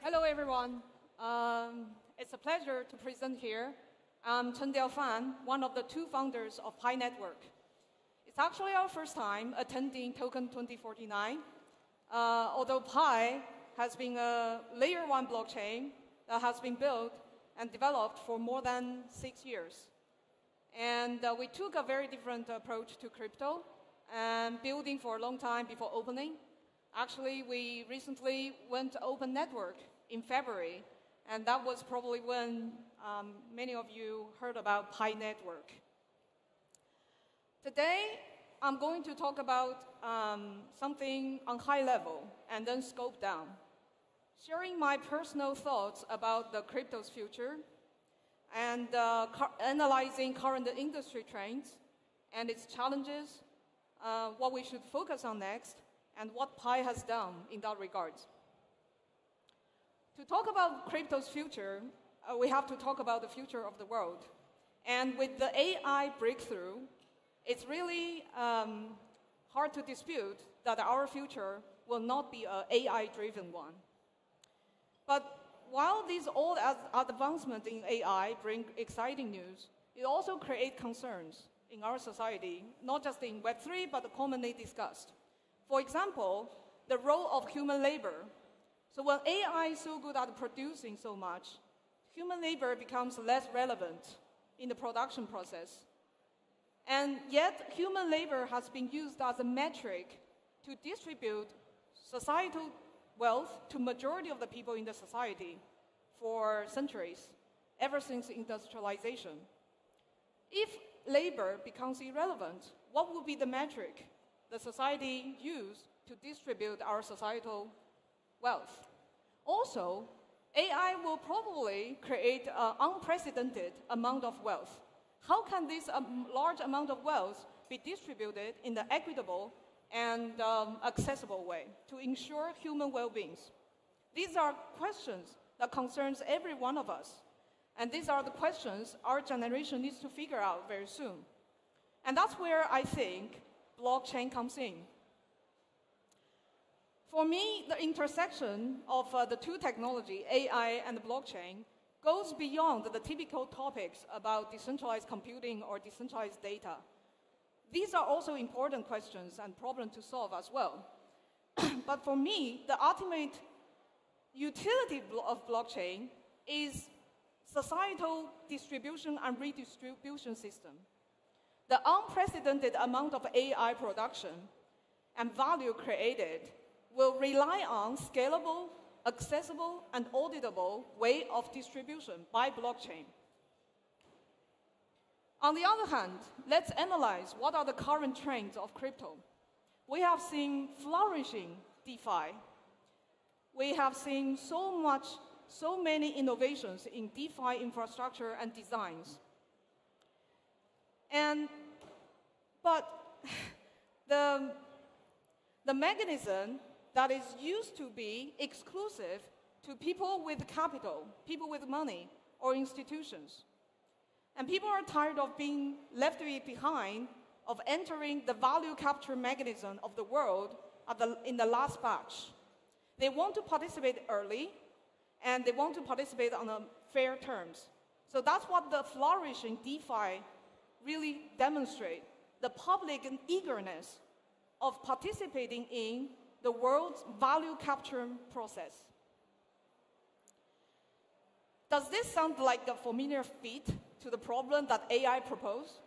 Hello, everyone. It's a pleasure to present here. I'm Chengdi Fan, one of the two founders of Pi Network. It's actually our first time attending TOKEN2049, although Pi has been a layer 1 blockchain that has been built and developed for more than 6 years. And we took a very different approach to crypto and building for a long time before opening. Actually, we recently went to Open Network in February, and that was probably when many of you heard about Pi Network. Today, I'm going to talk about something on high level and then scope down, sharing my personal thoughts about the crypto's future and analyzing current industry trends and its challenges, what we should focus on next, and what Pi has done in that regard. To talk about crypto's future, we have to talk about the future of the world. And with the AI breakthrough, it's really hard to dispute that our future will not be an AI-driven one. But while these all advancements in AI bring exciting news, it also creates concerns in our society, not just in Web3, but commonly discussed. For example, the role of human labor. So when AI is so good at producing so much, human labor becomes less relevant in the production process. And yet, human labor has been used as a metric to distribute societal wealth to majority of the people in the society for centuries, ever since industrialization. If labor becomes irrelevant, what would be the metric the society used to distribute our societal wealth? Also, AI will probably create an unprecedented amount of wealth. How can this large amount of wealth be distributed in an equitable and accessible way to ensure human well-being? These are questions that concerns every one of us. And these are the questions our generation needs to figure out very soon. And that's where I think blockchain comes in. For me, the intersection of the two technology, AI and blockchain, goes beyond the typical topics about decentralized computing or decentralized data. These are also important questions and problems to solve as well. But for me, the ultimate utility of blockchain is societal distribution and redistribution system. The unprecedented amount of AI production and value created will rely on scalable, accessible, and auditable way of distribution by blockchain. On the other hand, let's analyze what are the current trends of crypto. We have seen flourishing DeFi. We have seen so many innovations in DeFi infrastructure and designs. But the mechanism that is used to be exclusive to people with capital, people with money, or institutions. And people are tired of being left behind, of entering the value capture mechanism of the world in the last batch. They want to participate early, and they want to participate on fair terms. So that's what the flourishing DeFi really demonstrates, the public eagerness of participating in the world's value capture process. Does this sound like a familiar fit to the problem that AI pose?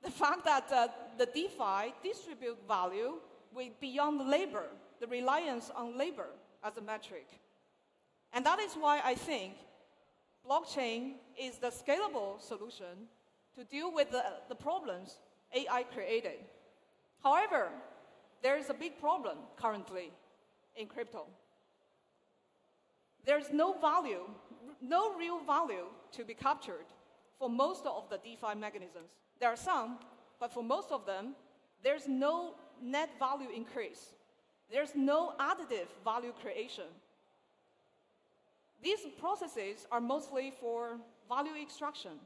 The fact that the DeFi distribute value beyond labor, the reliance on labor as a metric. And that is why I think blockchain is the scalable solution to deal with the problems AI created. However, there is a big problem currently in crypto. There's no value, no real value to be captured for most of the DeFi mechanisms. There are some, but for most of them, there's no net value increase. There's no additive value creation. These processes are mostly for value extraction.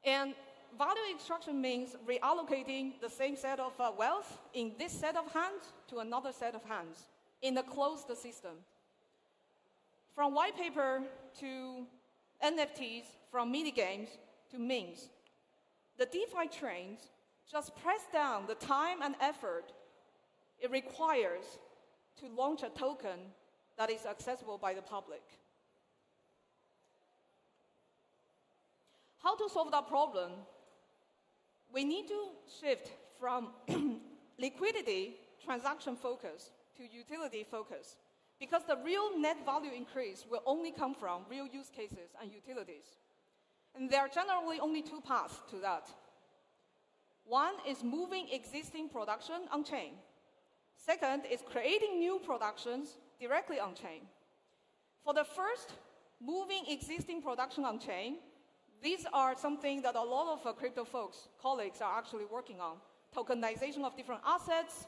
And value extraction means reallocating the same set of wealth in this set of hands to another set of hands in a closed system. From white paper to NFTs, from mini games to memes, the DeFi trains just press down the time and effort it requires to launch a token that is accessible by the public. How to solve that problem? We need to shift from liquidity, transaction focus, to utility focus, because the real net value increase will only come from real use cases and utilities. And there are generally only two paths to that. One is moving existing production on-chain. Second is creating new productions directly on-chain. For the first, moving existing production on-chain, these are something that a lot of crypto folks, colleagues, are actually working on. Tokenization of different assets,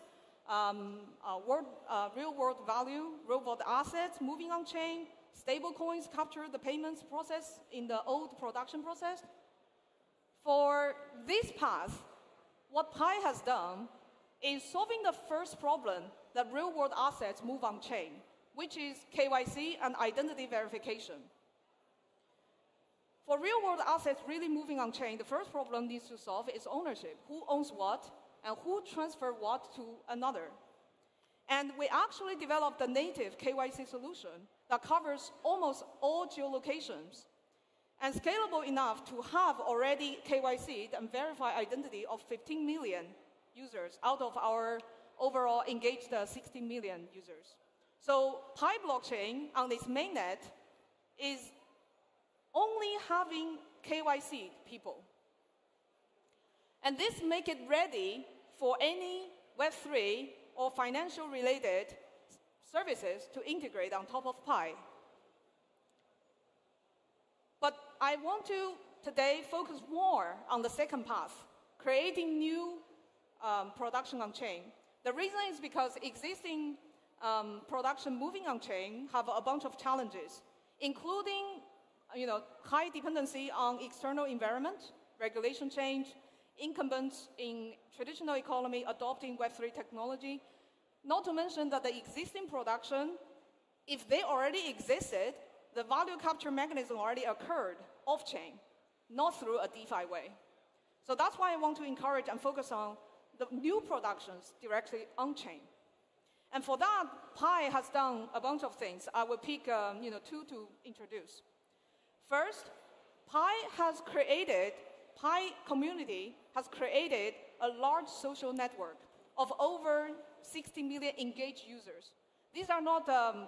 real-world value, real-world assets moving on-chain, stable coins capture the payments process in the old production process. For this path, what Pi has done is solving the first problem that real-world assets move on-chain, which is KYC and identity verification. For real-world assets really moving on-chain, the first problem needs to solve is ownership. Who owns what, and who transfers what to another? And we actually developed a native KYC solution that covers almost all geolocations and scalable enough to have already KYC'd and verified identity of 15 million users out of our overall engaged 16 million users. So Pi blockchain on its mainnet is only having KYC people. And this makes it ready for any Web3 or financial related services to integrate on top of Pi. But I want to today focus more on the second path, creating new production on-chain. The reason is because existing production moving on-chain have a bunch of challenges, including high dependency on external environment, regulation change, incumbents in traditional economy adopting Web3 technology, not to mention that the existing production, if they already existed, the value capture mechanism already occurred off-chain, not through a DeFi way. So that's why I want to encourage and focus on the new productions directly on-chain. And for that, Pi has done a bunch of things. I will pick two to introduce. First, Pi community has created a large social network of over 60 million engaged users. These are not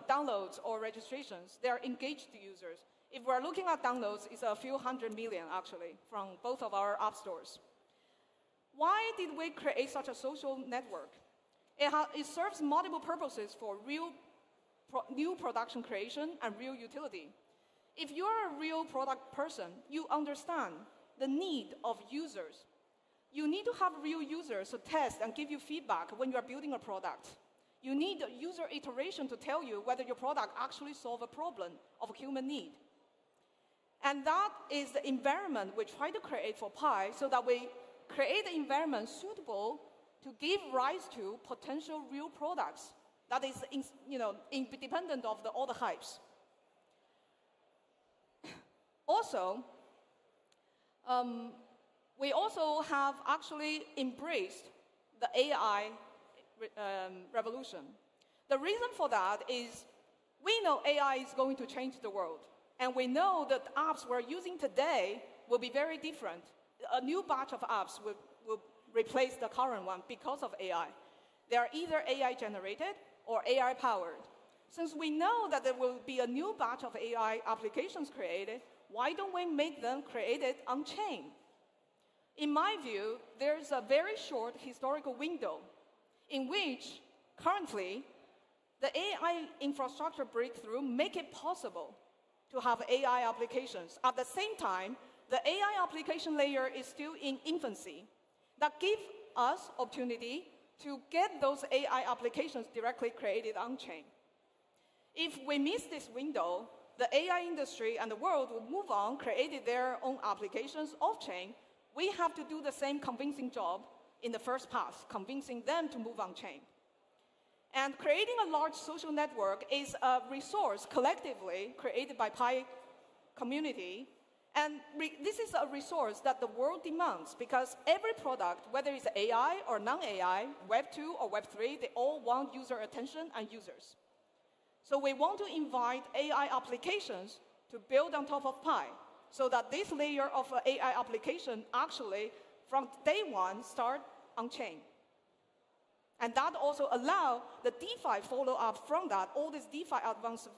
downloads or registrations. They are engaged users. If we're looking at downloads, it's a few hundred million, actually, from both of our app stores. Why did we create such a social network? It serves multiple purposes for new production creation and real utility. If you're a real product person, you understand the need of users. You need to have real users to test and give you feedback when you are building a product. You need user iteration to tell you whether your product actually solves a problem of a human need. And that is the environment we try to create for Pi, so that we create an environment suitable to give rise to potential real products that is independent of all the hypes. Also, we also have actually embraced the AI revolution. The reason for that is we know AI is going to change the world. And we know that apps we're using today will be very different. A new batch of apps will replace the current one because of AI. They are either AI generated or AI powered. Since we know that there will be a new batch of AI applications created, why don't we make them created on-chain? In my view, there's a very short historical window in which currently the AI infrastructure breakthrough make it possible to have AI applications. At the same time, the AI application layer is still in infancy. That gives us opportunity to get those AI applications directly created on-chain. If we miss this window, the AI industry and the world will move on, creating their own applications off-chain, we have to do the same convincing job in the first pass, convincing them to move on chain. And creating a large social network is a resource collectively created by Pi community. And this is a resource that the world demands because every product, whether it's AI or non-AI, Web 2 or Web 3, they all want user attention and users. So we want to invite AI applications to build on top of Pi so that this layer of AI application actually, from day one, start on chain. And that also allow the DeFi follow-up from that, all this DeFi advanced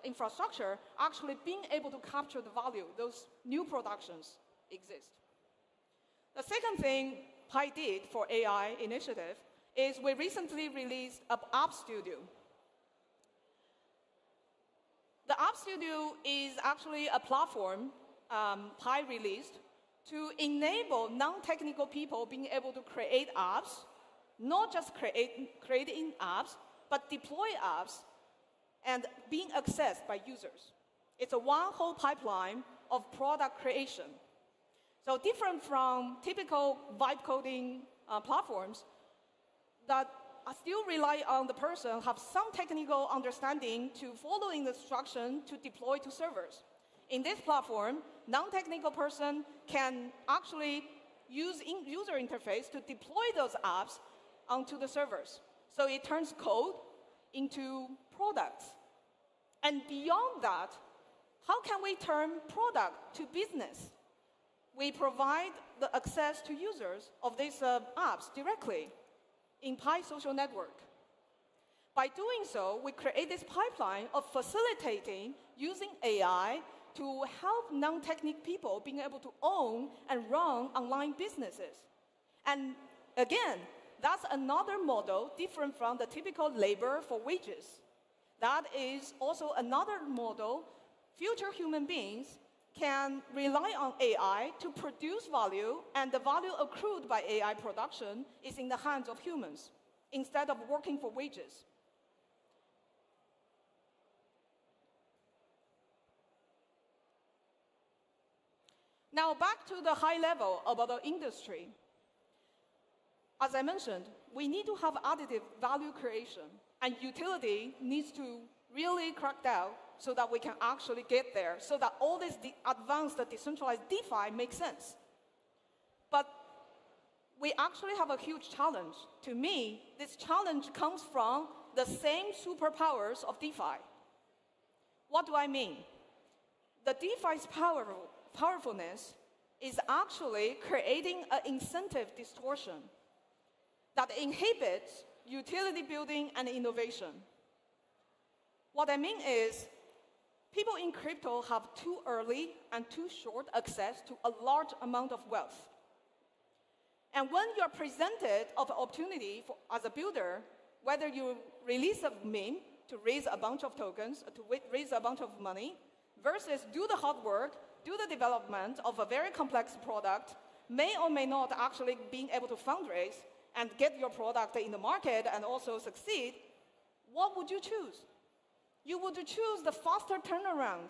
infrastructure actually being able to capture the value, those new productions exist. The second thing Pi did for AI initiative is we recently released an App Studio. The App Studio is actually a platform Pi released to enable non-technical people being able to create apps, not just creating apps, but deploy apps and being accessed by users. It's a one whole pipeline of product creation. So different from typical vibe coding platforms that still rely on the person have some technical understanding to following the instruction to deploy to servers. In this platform, non-technical person can actually use user interface to deploy those apps onto the servers. So it turns code into products. And beyond that, how can we turn product to business? We provide the access to users of these apps directly in Pi social network. By doing so, we create this pipeline of facilitating using AI to help non-technical people being able to own and run online businesses. And again, that's another model different from the typical labor for wages. That is also another model. Future human beings can rely on AI to produce value, and the value accrued by AI production is in the hands of humans instead of working for wages. Now back to the high level about the industry. As I mentioned, we need to have additive value creation, and utility needs to really crack down so that we can actually get there, so that all this advanced decentralized DeFi makes sense. But we actually have a huge challenge. To me, this challenge comes from the same superpowers of DeFi. What do I mean? The DeFi's powerfulness is actually creating an incentive distortion that inhibits utility building and innovation. What I mean is, people in crypto have too early and too short access to a large amount of wealth. And when you're presented of an opportunity as a builder, whether you release a meme to raise a bunch of tokens, to raise a bunch of money, versus do the hard work, do the development of a very complex product, may or may not actually being able to fundraise and get your product in the market and also succeed, what would you choose? You would choose the faster turnaround.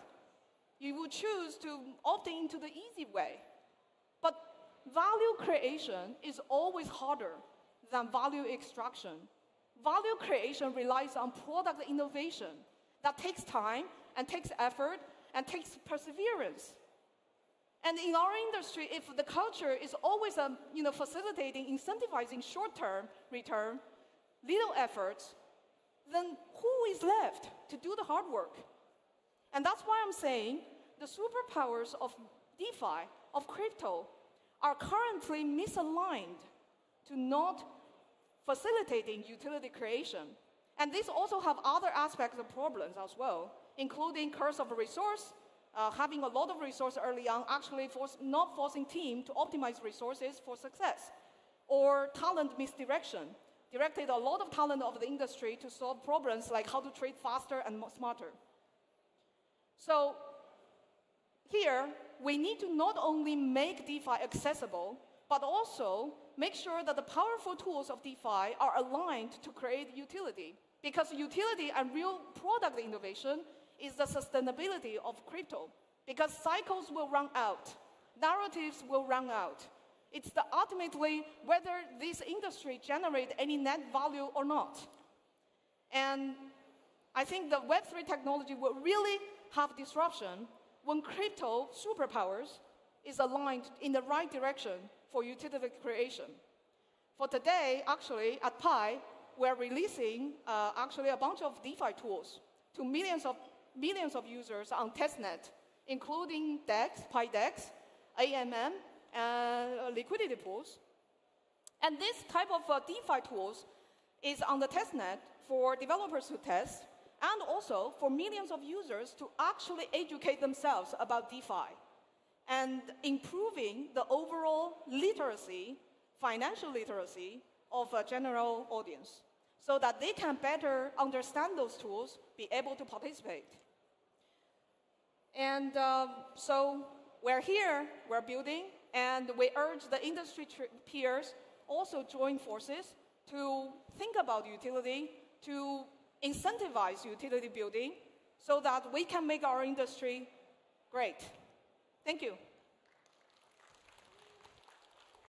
You would choose to opt into the easy way. But value creation is always harder than value extraction. Value creation relies on product innovation that takes time and takes effort and takes perseverance. And in our industry, if the culture is always facilitating, incentivizing short-term return, little efforts, then who is left to do the hard work? And that's why I'm saying the superpowers of DeFi, of crypto, are currently misaligned to not facilitating utility creation. And these also have other aspects of problems as well, including curse of resource, having a lot of resources early on, actually not forcing team to optimize resources for success, or talent misdirection, directed a lot of talent of the industry to solve problems like how to trade faster and smarter. So here, we need to not only make DeFi accessible, but also make sure that the powerful tools of DeFi are aligned to create utility. Because utility and real product innovation is the sustainability of crypto. Because cycles will run out. narratives will run out. It's ultimately whether this industry generates any net value or not. And I think the Web3 technology will really have disruption when crypto superpowers is aligned in the right direction for utility creation. For today, actually, at Pi, we're releasing actually a bunch of DeFi tools to millions of users on testnet, including DEX, Pi DEX, AMM, and liquidity pools. And this type of DeFi tools is on the testnet for developers to test, and also for millions of users to actually educate themselves about DeFi, and improving the overall literacy, financial literacy of a general audience, so that they can better understand those tools, be able to participate. And so we're here, we're building, and we urge the industry peers also join forces to think about utility, to incentivize utility building, so that we can make our industry great. Thank you.